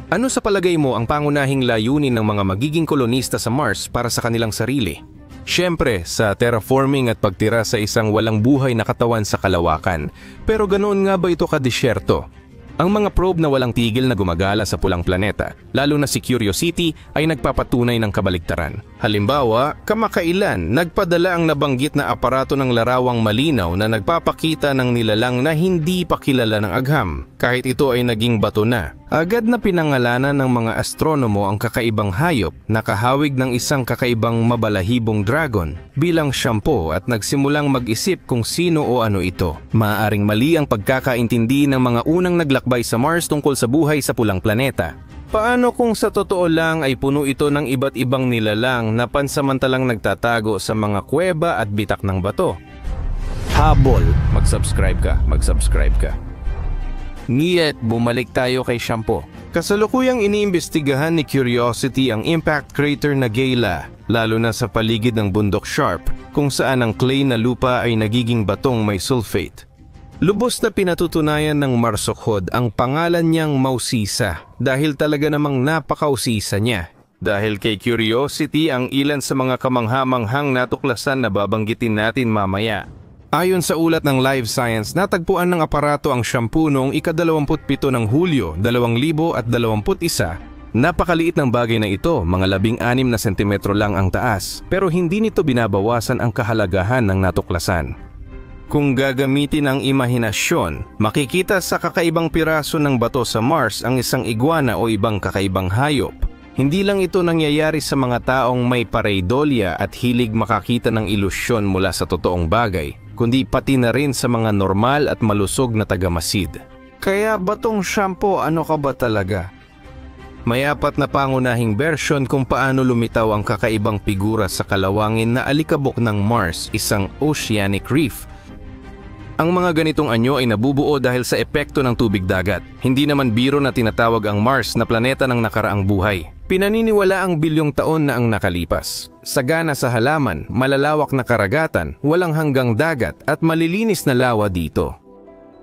Ano sa palagay mo ang pangunahing layunin ng mga magiging kolonista sa Mars para sa kanilang sarili? Siyempre, sa terraforming at pagtira sa isang walang buhay na katawan sa kalawakan. Pero ganoon nga ba ito kadesyerto? Ang mga probe na walang tigil na gumagala sa pulang planeta, lalo na si Curiosity, ay nagpapatunay ng kabaligtaran. Halimbawa, kamakailan, nagpadala ang nabanggit na aparato ng larawang malinaw na nagpapakita ng nilalang na hindi pa kilala ng agham, kahit ito ay naging bato na. Agad na pinangalanan ng mga astronomo ang kakaibang hayop na kahawig ng isang kakaibang mabalahibong dragon bilang shampoo at nagsimulang mag-isip kung sino o ano ito. Maaaring mali ang pagkakaintindi ng mga unang naglakbay sa Mars tungkol sa buhay sa pulang planeta. Paano kung sa totoo lang ay puno ito ng iba't ibang nilalang na pansamantalang nagtatago sa mga kuweba at bitak ng bato? Habol! Mag-subscribe ka. Ngiit, bumalik tayo kay Shampoo. Kasalukuyang iniimbestigahan ni Curiosity ang impact crater na Gala, lalo na sa paligid ng bundok Sharp, kung saan ang clay na lupa ay nagiging batong may sulfate. Lubos na pinatutunayan ng marsukhod ang pangalan niyang Mausisa dahil talaga namang napakausisa niya. Dahil kay Curiosity ang ilan sa mga kamangha-manghang natuklasan na babanggitin natin mamaya. Ayon sa ulat ng Live Science, natagpuan ng aparato ang shampoo noong ika-27 ng Hulyo, 2021. Napakaliit ng bagay na ito, mga 16 na sentimetro lang ang taas, pero hindi nito binabawasan ang kahalagahan ng natuklasan. Kung gagamitin ang imahinasyon, makikita sa kakaibang piraso ng bato sa Mars ang isang iguana o ibang kakaibang hayop. Hindi lang ito nangyayari sa mga taong may pareidolia at hilig makakita ng ilusyon mula sa totoong bagay, kundi pati na rin sa mga normal at malusog na tagamasid. Kaya batong shampoo, ano ka ba talaga? May 4 na pangunahing bersyon kung paano lumitaw ang kakaibang figura sa kalawangin na alikabok ng Mars, isang oceanic reef. Ang mga ganitong anyo ay nabubuo dahil sa epekto ng tubig dagat. Hindi naman biro na tinatawag ang Mars na planeta ng nakaraang buhay. Pinaniniwala ang bilyong taon na ang nakalipas. Sagana sa halaman, malalawak na karagatan, walang hanggang dagat at malilinis na lawa dito.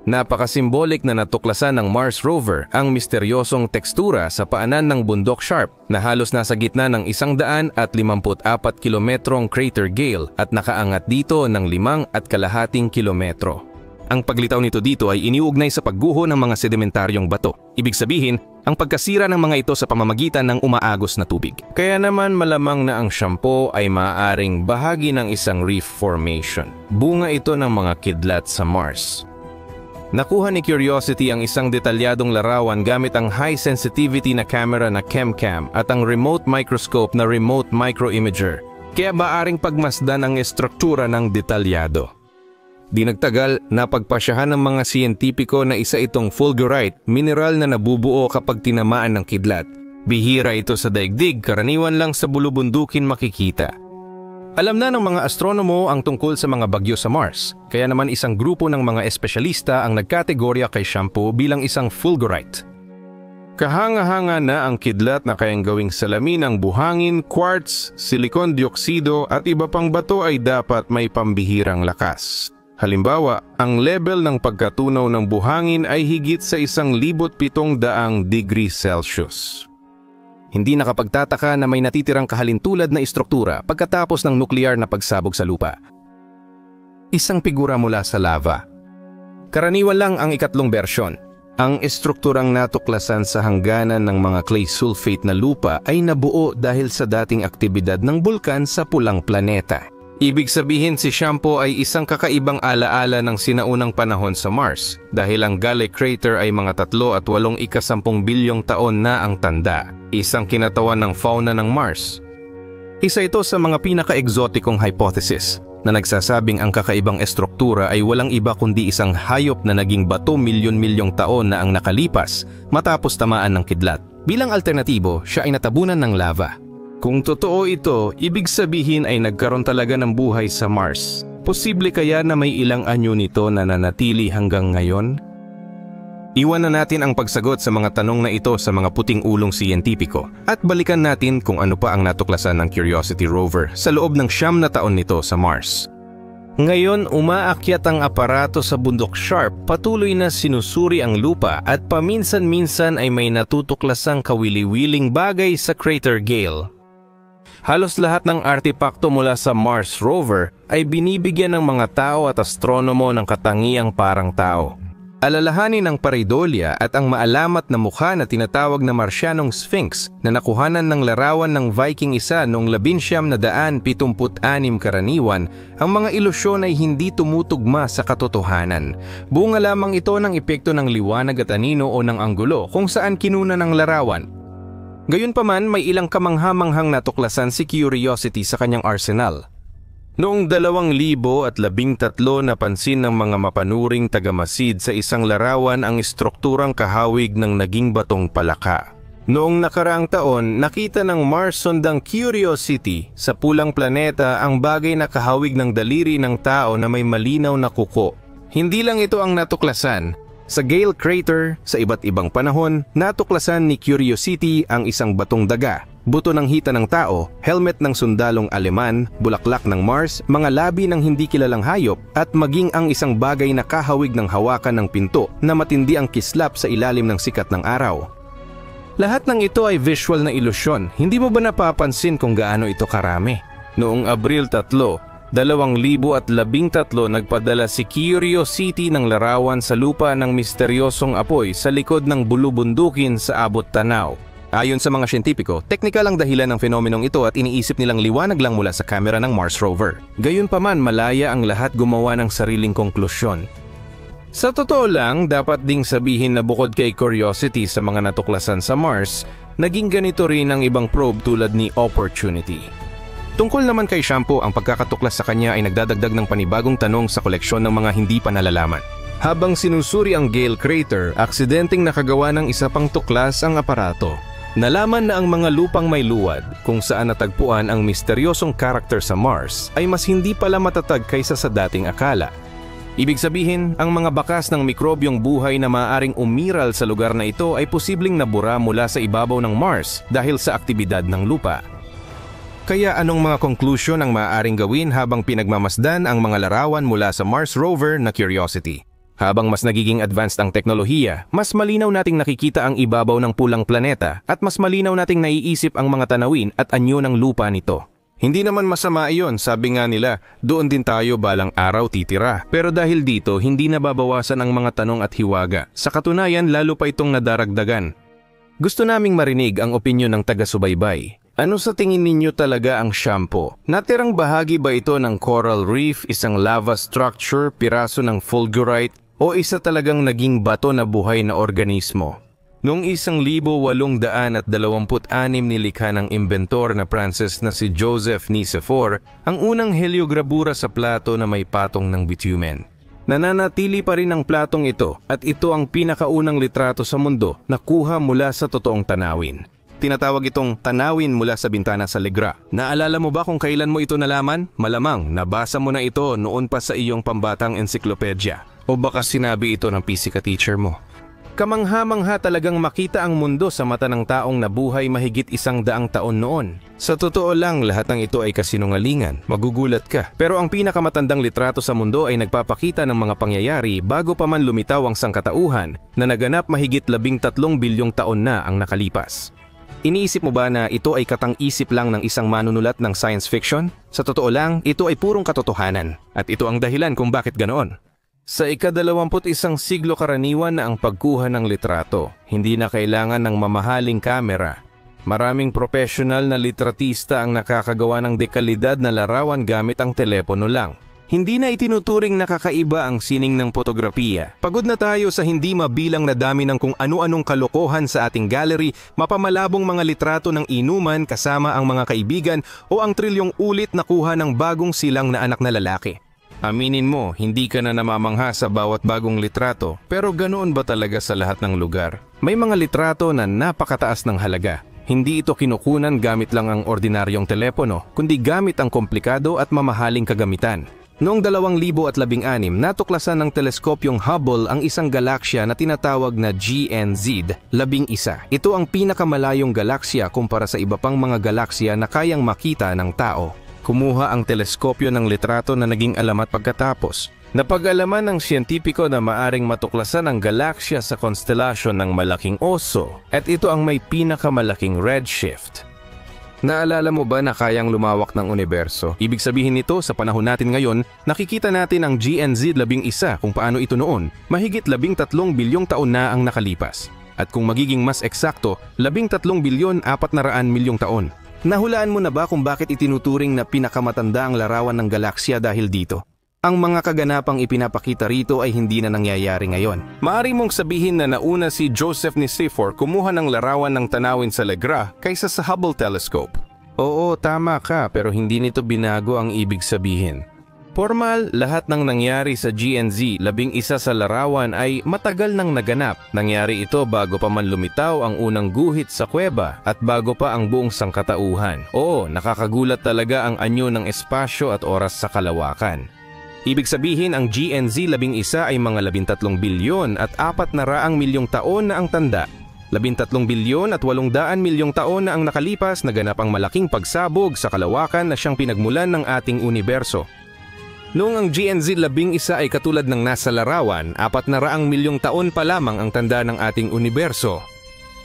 Napakasimbolik na natuklasan ng Mars rover ang misteryosong tekstura sa paanan ng bundok Sharp na halos nasa gitna ng 154 kilometrong crater Gale at nakaangat dito ng 5.5 kilometro. Ang paglitaw nito dito ay iniugnay sa pagguho ng mga sedimentaryong bato. Ibig sabihin, ang pagkasira ng mga ito sa pamamagitan ng umaagos na tubig. Kaya naman malamang na ang shampoo ay maaaring bahagi ng isang reef formation. Bunga ito ng mga kidlat sa Mars. Nakuha ni Curiosity ang isang detalyadong larawan gamit ang high-sensitivity na camera na ChemCam at ang remote microscope na remote microimager. Kaya maaring pagmasdan ang estruktura ng detalyado. Di nagtagal, napagpasyahan ng mga siyentipiko na isa itong fulgurite, mineral na nabubuo kapag tinamaan ng kidlat. Bihira ito sa daigdig, karaniwan lang sa bulubundukin makikita. Alam na ng mga astronomo ang tungkol sa mga bagyo sa Mars, kaya naman isang grupo ng mga espesyalista ang nagkategorya kay shampoo bilang isang fulgurite. Kahanga-hanga na ang kidlat na kayang gawing salamin ng buhangin, quartz, silicon dioksido at iba pang bato ay dapat may pambihirang lakas. Halimbawa, ang level ng pagkatunaw ng buhangin ay higit sa 1,700 degrees Celsius. Hindi nakapagtataka na may natitirang kahalintulad na istruktura pagkatapos ng nuklear na pagsabog sa lupa. Isang figura mula sa lava. Karaniwan lang ang ikatlong bersyon. Ang estrukturang natuklasan sa hangganan ng mga clay sulfate na lupa ay nabuo dahil sa dating aktibidad ng bulkan sa pulang planeta. Ibig sabihin si Shampoo ay isang kakaibang alaala ng sinaunang panahon sa Mars dahil ang Gale crater ay mga 3 at 8 ika-10 bilyong taon na ang tanda, isang kinatawan ng fauna ng Mars. Isa ito sa mga pinaka-exotikong hypothesis na nagsasabing ang kakaibang estruktura ay walang iba kundi isang hayop na naging bato milyon-milyong taon na ang nakalipas matapos tamaan ng kidlat. Bilang alternatibo, siya ay natabunan ng lava. Kung totoo ito, ibig sabihin ay nagkaroon talaga ng buhay sa Mars. Posible kaya na may ilang anyo nito na nanatili hanggang ngayon? Iwan na natin ang pagsagot sa mga tanong na ito sa mga puting ulong siyentipiko at balikan natin kung ano pa ang natuklasan ng Curiosity rover sa loob ng 9 na taon nito sa Mars. Ngayon, umaakyat ang aparato sa bundok Sharp, patuloy na sinusuri ang lupa at paminsan-minsan ay may natutuklasang kawili-wiling bagay sa crater Gale. Halos lahat ng artepakto mula sa Mars rover ay binibigyan ng mga tao at astronomo ng katangiang parang tao. Alalahanin ang pareidolia at ang maalamat na mukha na tinatawag na Marsianong Sphinx na nakuhanan ng larawan ng Viking isa noong 1976 karaniwan, ang mga ilusyon ay hindi tumutugma sa katotohanan. Bunga lamang ito ng epekto ng liwanag at anino o ng anggulo kung saan kinuna ng larawan. Gayunpaman, may ilang kamanghamanghang natuklasan si Curiosity sa kanyang arsenal. Noong 2013 napansin ng mga mapanuring tagamasid sa isang larawan ang estrukturang kahawig ng naging batong palaka. Noong nakaraang taon, nakita ng Mars sondang Curiosity sa pulang planeta ang bagay na kahawig ng daliri ng tao na may malinaw na kuko. Hindi lang ito ang natuklasan. Sa Gale Crater, sa iba't ibang panahon, natuklasan ni Curiosity ang isang batong daga, buto ng hita ng tao, helmet ng sundalong Aleman, bulaklak ng Mars, mga labi ng hindi kilalang hayop, at maging ang isang bagay na kahawig ng hawakan ng pinto na matindi ang kislap sa ilalim ng sikat ng araw. Lahat ng ito ay visual na ilusyon. Hindi mo ba napapansin kung gaano ito karami? Noong Abril 3, 2013 nagpadala si Curiosity ng larawan sa lupa ng misteryosong apoy sa likod ng bulubundukin sa abot tanaw. Ayon sa mga siyentipiko, teknikal ang dahilan ng fenomenong ito at iniisip nilang liwanag lang mula sa kamera ng Mars rover. Gayunpaman, malaya ang lahat gumawa ng sariling konklusyon. Sa totoo lang, dapat ding sabihin na bukod kay Curiosity sa mga natuklasan sa Mars, naging ganito rin ang ibang probe tulad ni Opportunity. Tungkol naman kay Shampoo, ang pagkakatuklas sa kanya ay nagdadagdag ng panibagong tanong sa koleksyon ng mga hindi pa nalalaman. Habang sinusuri ang Gale Crater, aksidenteng nakagawa ng isa pang tuklas ang aparato. Nalaman na ang mga lupang may luwad, kung saan natagpuan ang misteryosong karakter sa Mars, ay mas hindi pala matatag kaysa sa dating akala. Ibig sabihin, ang mga bakas ng mikrobyong buhay na maaaring umiral sa lugar na ito ay posibleng nabura mula sa ibabaw ng Mars dahil sa aktibidad ng lupa. Kaya anong mga conclusion ang maaaring gawin habang pinagmamasdan ang mga larawan mula sa Mars rover na Curiosity? Habang mas nagiging advanced ang teknolohiya, mas malinaw nating nakikita ang ibabaw ng pulang planeta at mas malinaw nating naiisip ang mga tanawin at anyo ng lupa nito. Hindi naman masama iyon, sabi nga nila, doon din tayo balang araw titira. Pero dahil dito, hindi nababawasan ang mga tanong at hiwaga. Sa katunayan, lalo pa itong nadaragdagan. Gusto naming marinig ang opinyon ng taga-subaybay. Ano sa tingin ninyo talaga ang Shampoo? Natirang bahagi ba ito ng coral reef, isang lava structure, piraso ng fulgurite, o isa talagang naging bato na buhay na organismo? Noong 1826 nilikha ng inventor na Pranses na si Joseph Nicephore ang unang heliograbura sa plato na may patong ng bitumen. Nananatili pa rin ang platong ito at ito ang pinakaunang litrato sa mundo na kuha mula sa totoong tanawin. Tinatawag itong tanawin mula sa bintana sa Legra. Naalala mo ba kung kailan mo ito nalaman? Malamang nabasa mo na ito noon pa sa iyong pambatang ensiklopedya. O baka sinabi ito ng pisika teacher mo. Kamangha-mangha talagang makita ang mundo sa mata ng taong nabuhay mahigit 100 taon noon. Sa totoo lang, lahat ng ito ay kasinungalingan. Magugulat ka. Pero ang pinakamatandang litrato sa mundo ay nagpapakita ng mga pangyayari bago pa man lumitaw ang sangkatauhan na naganap mahigit 13 bilyong taon na ang nakalipas. Iniisip mo ba na ito ay katang-isip lang ng isang manunulat ng science fiction? Sa totoo lang, ito ay purong katotohanan. At ito ang dahilan kung bakit ganoon. Sa ika-21 siglo karaniwan na ang pagkuha ng litrato. Hindi na kailangan ng mamahaling kamera. Maraming professional na litratista ang nakakagawa ng dekalidad na larawan gamit ang telepono lang. Hindi na itinuturing nakakaiba ang sining ng fotografiya. Pagod na tayo sa hindi mabilang na dami ng kung ano-anong kalokohan sa ating gallery, mapamalabong mga litrato ng inuman kasama ang mga kaibigan o ang trilyong ulit na kuha ng bagong silang na anak na lalaki. Aminin mo, hindi ka na namamangha sa bawat bagong litrato, pero ganoon ba talaga sa lahat ng lugar? May mga litrato na napakataas ng halaga. Hindi ito kinukunan gamit lang ang ordinaryong telepono, kundi gamit ang komplikado at mamahaling kagamitan. Noong 2016, natuklasan ng teleskopyong Hubble ang isang galaksya na tinatawag na GNZ-11. Ito ang pinakamalayong galaksya kumpara sa iba pang mga galaksya na kayang makita ng tao. Kumuha ang teleskopyo ng litrato na naging alamat pagkatapos. Napag-alaman ng siyentipiko na maaring matuklasan ang galaksya sa konstelasyon ng Malaking Oso at ito ang may pinakamalaking redshift. Naalala mo ba na kayang lumawak ng universo? Ibig sabihin nito sa panahon natin ngayon, nakikita natin ang GNZ-11 kung paano ito noon. Mahigit 13 bilyong taon na ang nakalipas. At kung magiging mas eksakto, 13 bilyon 400 milyong taon. Nahulaan mo na ba kung bakit itinuturing na pinakamatanda ang larawan ng galaksya dahil dito? Ang mga kaganapang ipinapakita rito ay hindi na nangyayari ngayon. Maaari mong sabihin na nauna si Joseph Nicephore kumuha ng larawan ng tanawin sa Legra kaysa sa Hubble Telescope. Oo, tama ka, pero hindi nito binago ang ibig sabihin. Formal, lahat ng nangyari sa GNZ-11 sa larawan ay matagal nang naganap. Nangyari ito bago pa man lumitaw ang unang guhit sa kuweba at bago pa ang buong sangkatauhan. Oo, nakakagulat talaga ang anyo ng espasyo at oras sa kalawakan. Ibig sabihin ang GNZ-11 ay mga 13 bilyon at 400 milyong taon na ang tanda. 13 bilyon at 800 milyong taon na ang nakalipas naganap ang malaking pagsabog sa kalawakan na siyang pinagmulan ng ating universo. Noong ang GNZ-11 ay katulad ng nasa larawan, 400 milyong taon pa lamang ang tanda ng ating universo.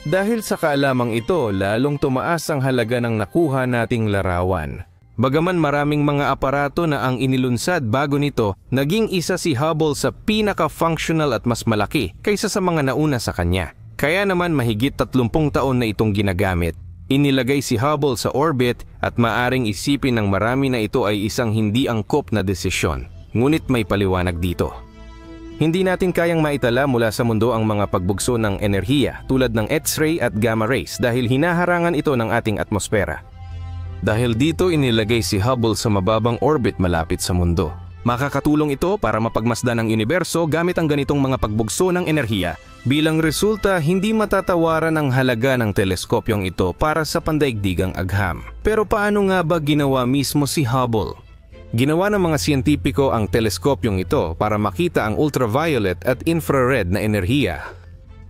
Dahil sa kaalamang ito, lalong tumaas ang halaga ng nakuha nating larawan. Bagaman maraming mga aparato na ang inilunsad bago nito, naging isa si Hubble sa pinaka-functional at mas malaki kaysa sa mga nauna sa kanya. Kaya naman mahigit 30 taon na itong ginagamit. Inilagay si Hubble sa orbit at maaring isipin ng marami na ito ay isang hindi angkop na desisyon. Ngunit may paliwanag dito. Hindi natin kayang maitala mula sa mundo ang mga pagbugso ng enerhiya tulad ng X-ray at gamma rays dahil hinaharangan ito ng ating atmosfera. Dahil dito inilagay si Hubble sa mababang orbit malapit sa mundo. Makakatulong ito para mapagmasdan ang universo gamit ang ganitong mga pagbugso ng enerhiya. Bilang resulta, hindi matatawaran ang halaga ng teleskopyong ito para sa pandaigdigang agham. Pero paano nga ba ginawa mismo si Hubble? Ginawa ng mga siyentipiko ang teleskopyong ito para makita ang ultraviolet at infrared na enerhiya.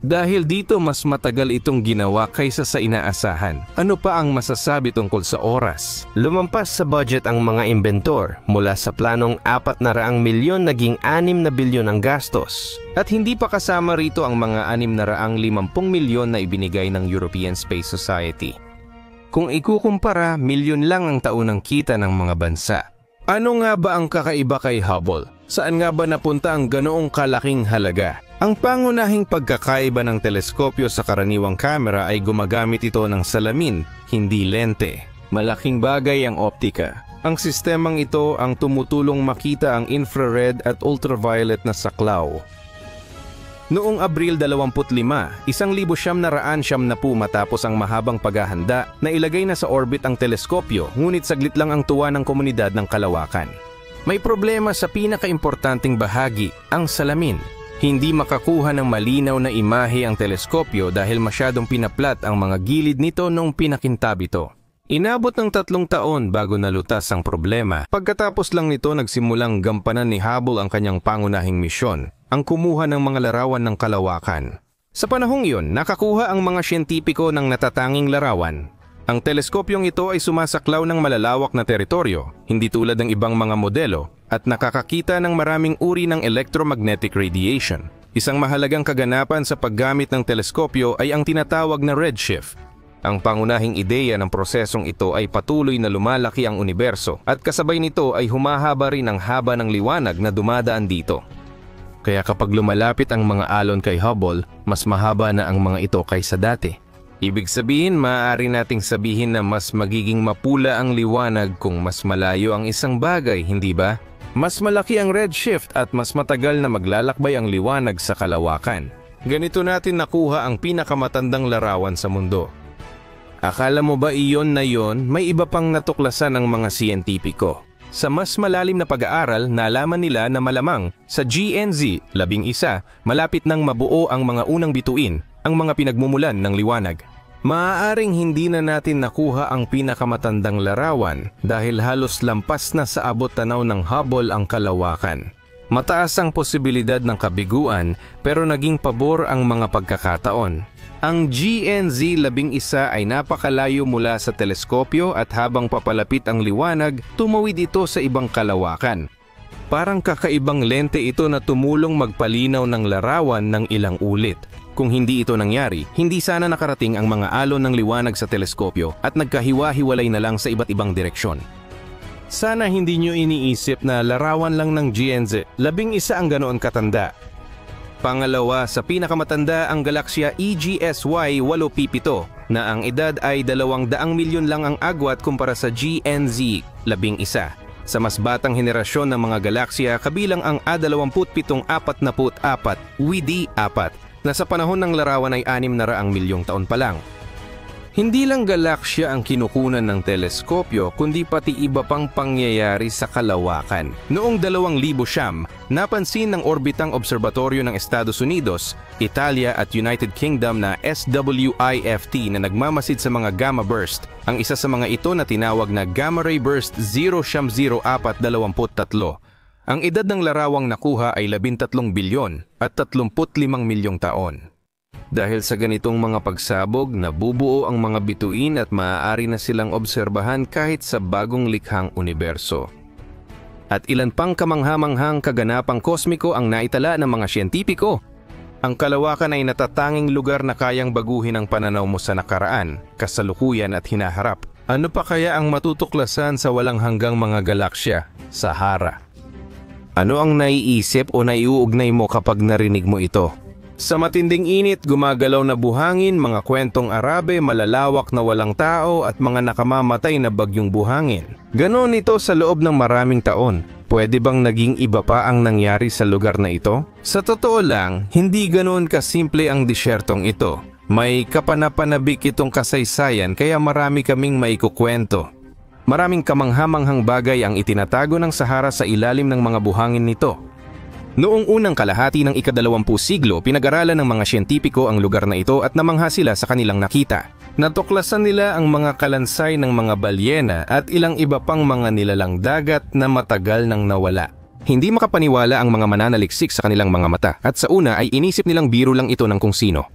Dahil dito mas matagal itong ginawa kaysa sa inaasahan. Ano pa ang masasabi tungkol sa oras? Lumampas sa budget ang mga inventor. Mula sa planong 400 milyon naging 6 na bilyon ang gastos. At hindi pa kasama rito ang mga 650 milyon na ibinigay ng European Space Society. Kung ikukumpara, milyon lang ang taunang kita ng mga bansa. Ano nga ba ang kakaiba kay Hubble? Saan nga ba napunta ang ganoong kalaking halaga? Ang pangunahing pagkakaiba ng teleskopyo sa karaniwang kamera ay gumagamit ito ng salamin, hindi lente. Malaking bagay ang optika. Ang sistemang ito ang tumutulong makita ang infrared at ultraviolet na saklaw. Noong Abril 25, 1970 matapos ang mahabang paghahanda, nailagay na sa orbit ang teleskopyo, ngunit saglit lang ang tuwa ng komunidad ng kalawakan. May problema sa pinakaimportanteng bahagi, ang salamin. Hindi makakuha ng malinaw na imahe ang teleskopyo dahil masyadong pinaplat ang mga gilid nito nung pinakintab ito. Inabot ng 3 taon bago nalutas ang problema. Pagkatapos lang nito nagsimulang gampanan ni Hubble ang kanyang pangunahing misyon, ang kumuha ng mga larawan ng kalawakan. Sa panahong iyon, nakakuha ang mga siyentipiko ng natatanging larawan. Ang teleskopyong ito ay sumasaklaw ng malalawak na teritoryo, hindi tulad ng ibang mga modelo, at nakakakita ng maraming uri ng electromagnetic radiation. Isang mahalagang kaganapan sa paggamit ng teleskopyo ay ang tinatawag na redshift. Ang pangunahing ideya ng prosesong ito ay patuloy na lumalaki ang universo at kasabay nito ay humahaba rin ang haba ng liwanag na dumadaan dito. Kaya kapag lumalapit ang mga alon kay Hubble, mas mahaba na ang mga ito kaysa dati. Ibig sabihin, maaari nating sabihin na mas magiging mapula ang liwanag kung mas malayo ang isang bagay, hindi ba? Mas malaki ang redshift at mas matagal na maglalakbay ang liwanag sa kalawakan. Ganito natin nakuha ang pinakamatandang larawan sa mundo. Akala mo ba iyon na yon, may iba pang natuklasan ng mga siyentipiko. Sa mas malalim na pag-aaral, nalaman nila na malamang sa GNZ-11, malapit nang mabuo ang mga unang bituin, ang mga pinagmumulan ng liwanag. Maaaring hindi na natin nakuha ang pinakamatandang larawan dahil halos lampas na sa abot tanaw ng Hubble ang kalawakan. Mataas ang posibilidad ng kabiguan pero naging pabor ang mga pagkakataon. Ang GNZ-11 ay napakalayo mula sa teleskopyo at habang papalapit ang liwanag, tumawid ito sa ibang kalawakan. Parang kakaibang lente ito na tumulong magpalinaw ng larawan ng ilang ulit. Kung hindi ito nangyari, hindi sana nakarating ang mga alon ng liwanag sa teleskopyo at nagkahiwa-hiwalay na lang sa iba't ibang direksyon. Sana hindi nyo iniisip na larawan lang ng GNZ-11 ang ganoon katanda. Pangalawa, sa pinakamatanda ang galaksya EGSY 8P7 na ang edad ay 200 milyon lang ang agwat kumpara sa GNZ-11. Sa mas batang henerasyon ng mga galaksya kabilang ang A2744 WD4 na sa panahon ng larawan ay 600 milyong taon pa lang. Hindi lang galaksya ang kinukunan ng teleskopyo kundi pati iba pang pangyayari sa kalawakan. Noong 2009, napansin ng orbitang obserbatoryo ng Estados Unidos, Italia at United Kingdom na SWIFT na nagmamasid sa mga gamma burst. Ang isa sa mga ito na tinawag na Gamma Ray Burst 00423. Ang edad ng larawang nakuha ay 13 bilyon at 35 milyong taon. Dahil sa ganitong mga pagsabog, nabubuo ang mga bituin at maaari na silang obserbahan kahit sa bagong likhang universo. At ilan pang kamanghamanghang kaganapang kosmiko ang naitala ng mga siyentipiko. Ang kalawakan ay natatanging lugar na kayang baguhin ang pananaw mo sa nakaraan, kasalukuyan at hinaharap. Ano pa kaya ang matutuklasan sa walang hanggang mga galaksya? Sahara. Ano ang naiisip o naiuugnay mo kapag narinig mo ito? Sa matinding init, gumagalaw na buhangin, mga kwentong Arabe, malalawak na walang tao at mga nakamamatay na bagyong buhangin. Ganon ito sa loob ng maraming taon. Pwede bang naging iba pa ang nangyari sa lugar na ito? Sa totoo lang, hindi ganon kasimple ang disyertong ito. May kapanapanabik itong kasaysayan kaya marami kaming maikukwento. Maraming kamanghamanghang bagay ang itinatago ng Sahara sa ilalim ng mga buhangin nito. Noong unang kalahati ng ika-20 siglo, pinag-aralan ng mga siyentipiko ang lugar na ito at namangha sila sa kanilang nakita. Natuklasan nila ang mga kalansay ng mga balyena at ilang iba pang mga nilalang dagat na matagal nang nawala. Hindi makapaniwala ang mga mananaliksik sa kanilang mga mata at sa una ay inisip nilang biro lang ito ng kung sino.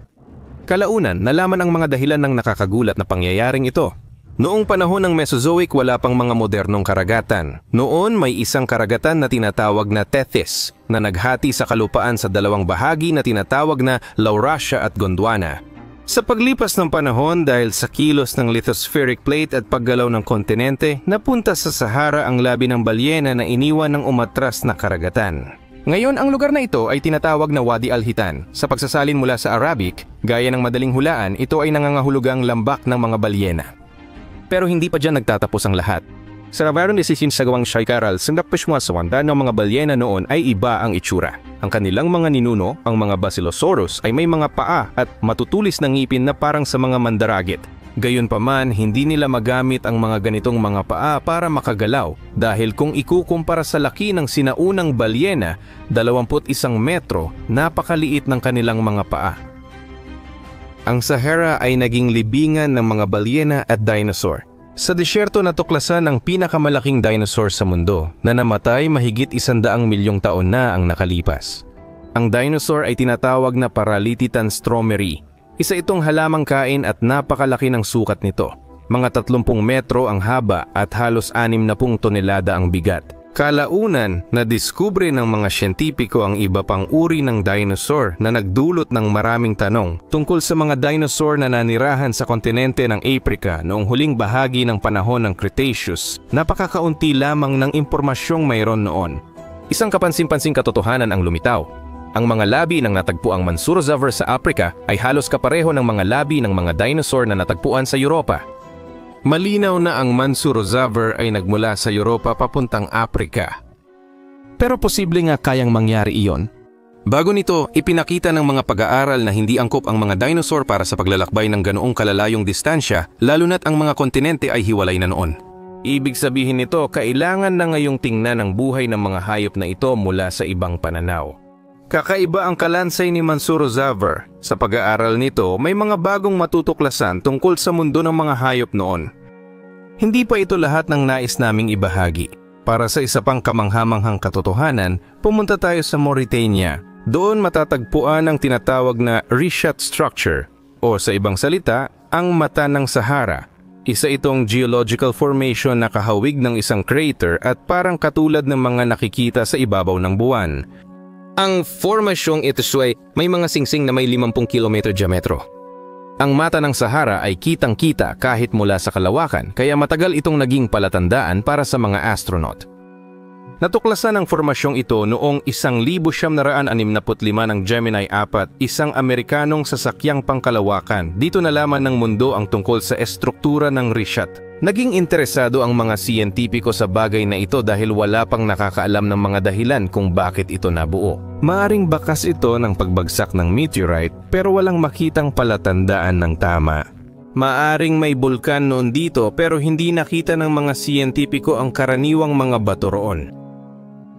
Kalaunan, nalaman ang mga dahilan ng nakakagulat na pangyayaring ito. Noong panahon ng Mesozoic, wala pang mga modernong karagatan. Noon, may isang karagatan na tinatawag na Tethys na naghati sa kalupaan sa dalawang bahagi na tinatawag na Laurasia at Gondwana. Sa paglipas ng panahon dahil sa kilos ng lithospheric plate at paggalaw ng kontinente, napunta sa Sahara ang labi ng balyena na iniwan ng umatras na karagatan. Ngayon, ang lugar na ito ay tinatawag na Wadi al-Hitan. Sa pagsasalin mula sa Arabic, gaya ng madaling hulaan, ito ay nangangahulugang lambak ng mga balyena. Pero hindi pa dyan nagtatapos ang lahat. Sa mayroon decision sa gawang Shaikaral, sangdapaswasawanda ng mga balyena noon ay iba ang itsura. Ang kanilang mga ninuno, ang mga Basilosaurus, ay may mga paa at matutulis na ngipin na parang sa mga mandaragit. Gayunpaman, hindi nila magamit ang mga ganitong mga paa para makagalaw dahil kung ikukumpara sa laki ng sinaunang balyena, 21 metro, napakaliit ng kanilang mga paa. Ang Sahara ay naging libingan ng mga balyena at dinosaur. Sa disyerto natuklasan ang pinakamalaking dinosaur sa mundo na namatay mahigit 100 milyong taon na ang nakalipas. Ang dinosaur ay tinatawag na Paralititan stromeri. Isa itong halamang kain at napakalaki ng sukat nito. Mga 30 metro ang haba at halos 60 tonelada ang bigat. Kalaunan, nadiskubre ng mga siyentipiko ang iba pang uri ng dinosaur na nagdulot ng maraming tanong tungkol sa mga dinosaur na nanirahan sa kontinente ng Africa noong huling bahagi ng panahon ng Cretaceous. Napakakaunti lamang ng impormasyong mayroon noon. Isang kapansin-pansing katotohanan ang lumitaw. Ang mga labi ng natagpuang Mansurozover sa Africa ay halos kapareho ng mga labi ng mga dinosaur na natagpuan sa Europa. Malinaw na ang Mansurozover ay nagmula sa Europa papuntang Africa. Pero posible nga kayang mangyari iyon? Bago nito, ipinakita ng mga pag-aaral na hindi angkop ang mga dinosaur para sa paglalakbay ng ganoong kalalayong distansya, lalo na't ang mga kontinente ay hiwalay na noon. Ibig sabihin nito, kailangan na ngayong tingnan ang buhay ng mga hayop na ito mula sa ibang pananaw. Kakaiba ang kalansay ni Mansurozover. Sa pag-aaral nito, may mga bagong matutuklasan tungkol sa mundo ng mga hayop noon. Hindi pa ito lahat ng nais naming ibahagi. Para sa isa pang kamanghamanghang katotohanan, pumunta tayo sa Mauritania. Doon matatagpuan ang tinatawag na Richat structure o sa ibang salita, ang mata ng Sahara. Isa itong geological formation na kahawig ng isang crater at parang katulad ng mga nakikita sa ibabaw ng buwan. Ang formasyong ito ay may mga singsing na may 50 kilometro diametro. Ang mata ng Sahara ay kitang-kita kahit mula sa kalawakan, kaya matagal itong naging palatandaan para sa mga astronaut. Natuklasan ang formasyong ito noong 1965 ng Gemini 4, isang Amerikanong sasakyang pangkalawakan. Dito nalaman ng mundo ang tungkol sa estruktura ng Richat. Naging interesado ang mga siyentipiko sa bagay na ito dahil wala pang nakakaalam ng mga dahilan kung bakit ito nabuo. Maaring bakas ito ng pagbagsak ng meteorite pero walang makitang palatandaan ng tama. Maaring may bulkan noon dito pero hindi nakita ng mga siyentipiko ang karaniwang mga bato roon.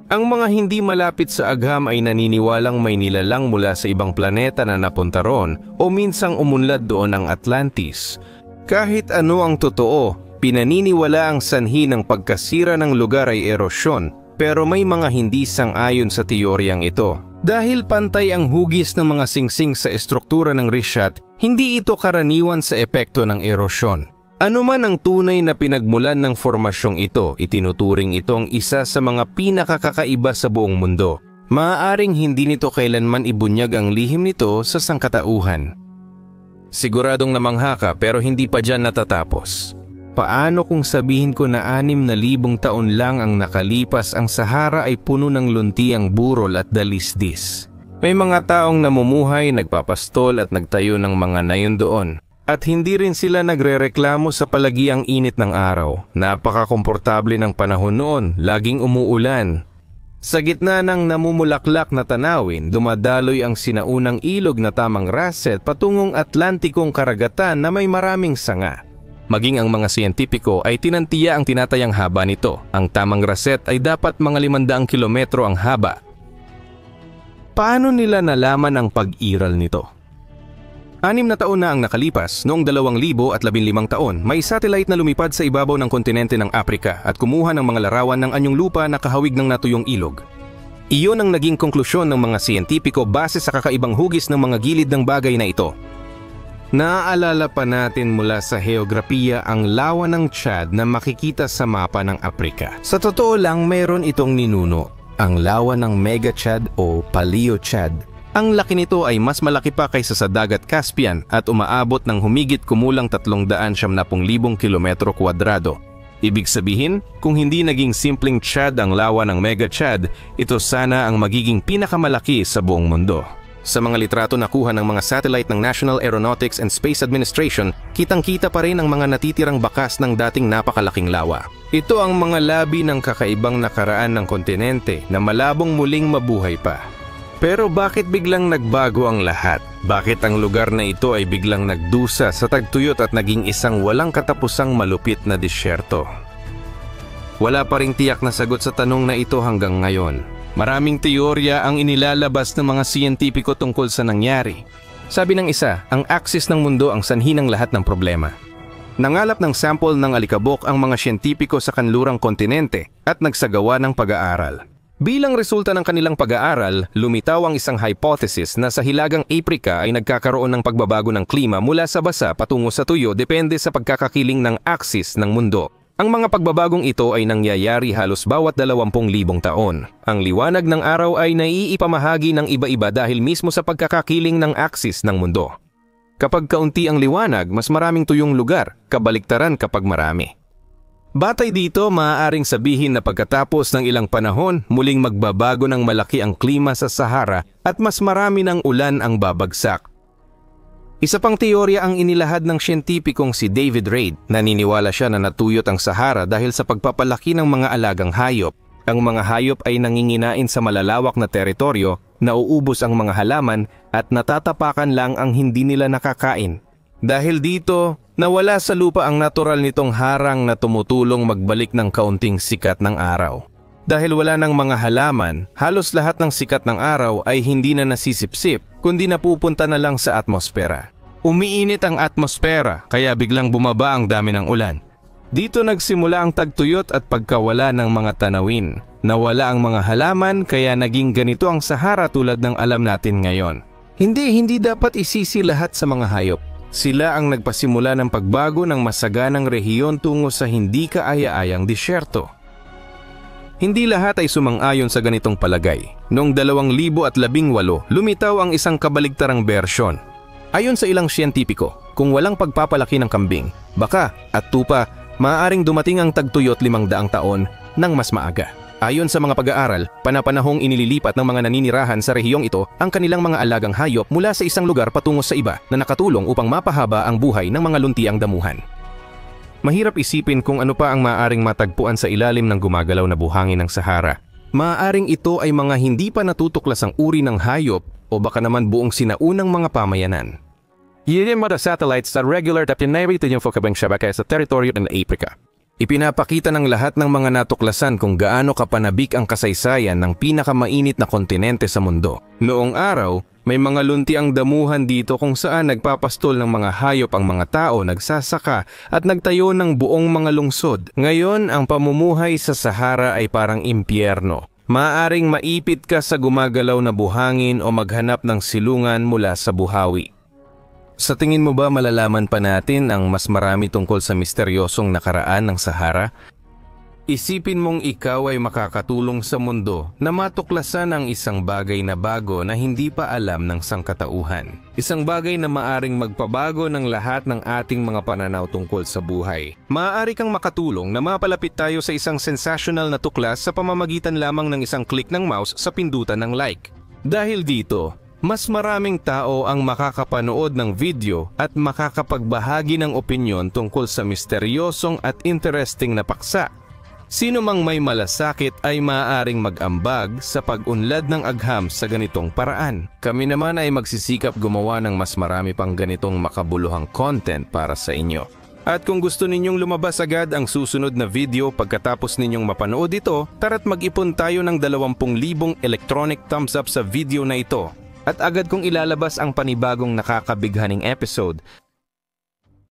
Ang mga hindi malapit sa agham ay naniniwalang may nilalang mula sa ibang planeta na napunta roon o minsang umunlad doon ang Atlantis. Kahit ano ang totoo, pinaniniwala ang sanhi ng pagkasira ng lugar ay erosyon, pero may mga hindi sang-ayon sa teoryang ito. Dahil pantay ang hugis ng mga singsing sa estruktura ng Richat, hindi ito karaniwan sa epekto ng erosyon. Ano man ang tunay na pinagmulan ng formasyong ito, itinuturing itong isa sa mga pinakakakaiba sa buong mundo. Maaaring hindi nito kailanman ibunyag ang lihim nito sa sangkatauhan. Siguradong namangha ka pero hindi pa dyan natatapos. Paano kung sabihin ko na 6,000 taon lang ang nakalipas, ang Sahara ay puno ng luntiang burol at dalisdis? May mga taong namumuhay, nagpapastol at nagtayo ng mga nayon doon. At hindi rin sila nagrereklamo sa palagiang init ng araw. Napaka-komportable ng panahon noon, laging umuulan. Sa gitna ng namumulaklak na tanawin, dumadaloy ang sinaunang ilog na tamang Rasset patungong Atlantikong karagatan na may maraming sanga. Maging ang mga siyentipiko ay tinantiya ang tinatayang haba nito. Ang tamang Rasset ay dapat mga 500 kilometro ang haba. Paano nila nalaman ang pag-iral nito? 6 na taon na ang nakalipas. Noong 2015 taon, may satellite na lumipad sa ibabaw ng kontinente ng Aprika at kumuha ng mga larawan ng anyong lupa na kahawig ng natuyong ilog. Iyon ang naging konklusyon ng mga siyentipiko base sa kakaibang hugis ng mga gilid ng bagay na ito. Naaalala pa natin mula sa heograpiya ang lawa ng Chad na makikita sa mapa ng Aprika. Sa totoo lang, mayroon itong ninuno, ang lawa ng Mega Chad o Paleo Chad. Ang laki nito ay mas malaki pa kaysa sa dagat Caspian at umaabot ng humigit kumulang 370,000 kilometro kwadrado. Ibig sabihin, kung hindi naging simpleng Chad ang lawa ng Mega Chad, ito sana ang magiging pinakamalaki sa buong mundo. Sa mga litrato na kuha ng mga satellite ng National Aeronautics and Space Administration, kitang-kita pa rin ang mga natitirang bakas ng dating napakalaking lawa. Ito ang mga labi ng kakaibang nakaraan ng kontinente na malabong muling mabuhay pa. Pero bakit biglang nagbago ang lahat? Bakit ang lugar na ito ay biglang nagdusa sa tagtuyot at naging isang walang katapusang malupit na disyerto? Wala pa ring tiyak na sagot sa tanong na ito hanggang ngayon. Maraming teorya ang inilalabas ng mga siyentipiko tungkol sa nangyari. Sabi ng isa, ang aksis ng mundo ang sanhi ng lahat ng problema. Nangalap ng sample ng alikabok ang mga siyentipiko sa kanlurang kontinente at nagsagawa ng pag-aaral. Bilang resulta ng kanilang pag-aaral, lumitaw ang isang hypothesis na sa hilagang Aprika ay nagkakaroon ng pagbabago ng klima mula sa basa patungo sa tuyo depende sa pagkakakiling ng aksis ng mundo. Ang mga pagbabagong ito ay nangyayari halos bawat 20,000 taon. Ang liwanag ng araw ay naiipamahagi ng iba-iba dahil mismo sa pagkakakiling ng aksis ng mundo. Kapag kaunti ang liwanag, mas maraming tuyong lugar, kabaliktaran kapag marami. Batay dito, maaaring sabihin na pagkatapos ng ilang panahon, muling magbabago ng malaki ang klima sa Sahara at mas marami ng ulan ang babagsak. Isa pang teorya ang inilahad ng siyentipikong si David Reid. Naniniwala siya na natuyot ang Sahara dahil sa pagpapalaki ng mga alagang hayop. Ang mga hayop ay nanginginain sa malalawak na teritoryo, nauubos ang mga halaman at natatapakan lang ang hindi nila nakakain. Dahil dito, nawala sa lupa ang natural nitong harang na tumutulong magbalik ng kaunting sikat ng araw. Dahil wala ng mga halaman, halos lahat ng sikat ng araw ay hindi na nasisipsip, kundi napupunta na lang sa atmosfera. Umiinit ang atmosfera, kaya biglang bumaba ang dami ng ulan. Dito nagsimula ang tagtuyot at pagkawala ng mga tanawin. Nawala ang mga halaman, kaya naging ganito ang Sahara tulad ng alam natin ngayon. Hindi dapat isisi lahat sa mga hayop. Sila ang nagpasimula ng pagbago ng masaganang rehiyon tungo sa hindi kaaya-ayang disyerto. Hindi lahat ay sumang-ayon sa ganitong palagay. Noong 2018, lumitaw ang isang kabaligtarang bersyon. Ayon sa ilang siyentipiko, kung walang pagpapalaki ng kambing, baka at tupa, maaaring dumating ang tagtuyot 500 taon ng mas maaga. Ayon sa mga pag-aaral, panapanahong inililipat ng mga naninirahan sa rehiyong ito ang kanilang mga alagang hayop mula sa isang lugar patungo sa iba na nakatulong upang mapahaba ang buhay ng mga luntiang damuhan. Mahirap isipin kung ano pa ang maaaring matagpuan sa ilalim ng gumagalaw na buhangin ng Sahara. Maaaring ito ay mga hindi pa natutuklasang uri ng hayop o baka naman buong sinaunang mga pamayanan. Iyan mga satellites sa regular na pinarito yung fokabang syabaka sa teritoryo ng Africa. Ipinapakita ng lahat ng mga natuklasan kung gaano kapanabik ang kasaysayan ng pinakamainit na kontinente sa mundo. Noong araw, may mga luntiang damuhan dito kung saan nagpapastol ng mga hayop ang mga tao, nagsasaka at nagtayo ng buong mga lungsod. Ngayon, ang pamumuhay sa Sahara ay parang impyerno. Maaaring maipit ka sa gumagalaw na buhangin o maghanap ng silungan mula sa buhawi. Sa tingin mo ba malalaman pa natin ang mas marami tungkol sa misteryosong nakaraan ng Sahara? Isipin mong ikaw ay makakatulong sa mundo na matuklasan ang isang bagay na bago na hindi pa alam ng sangkatauhan. Isang bagay na maaring magpabago ng lahat ng ating mga pananaw tungkol sa buhay. Maaari kang makatulong na mapalapit tayo sa isang sensational na tuklas sa pamamagitan lamang ng isang click ng mouse sa pindutan ng like. Dahil dito, mas maraming tao ang makakapanood ng video at makakapagbahagi ng opinyon tungkol sa misteryosong at interesting na paksa. Sino mang may malasakit ay maaaring mag-ambag sa pag-unlad ng agham sa ganitong paraan. Kami naman ay magsisikap gumawa ng mas marami pang ganitong makabuluhang content para sa inyo. At kung gusto ninyong lumabas agad ang susunod na video pagkatapos ninyong mapanood ito, tara't mag-ipon tayo ng 20,000 electronic thumbs up sa video na ito. At agad kong ilalabas ang panibagong nakakabighaning episode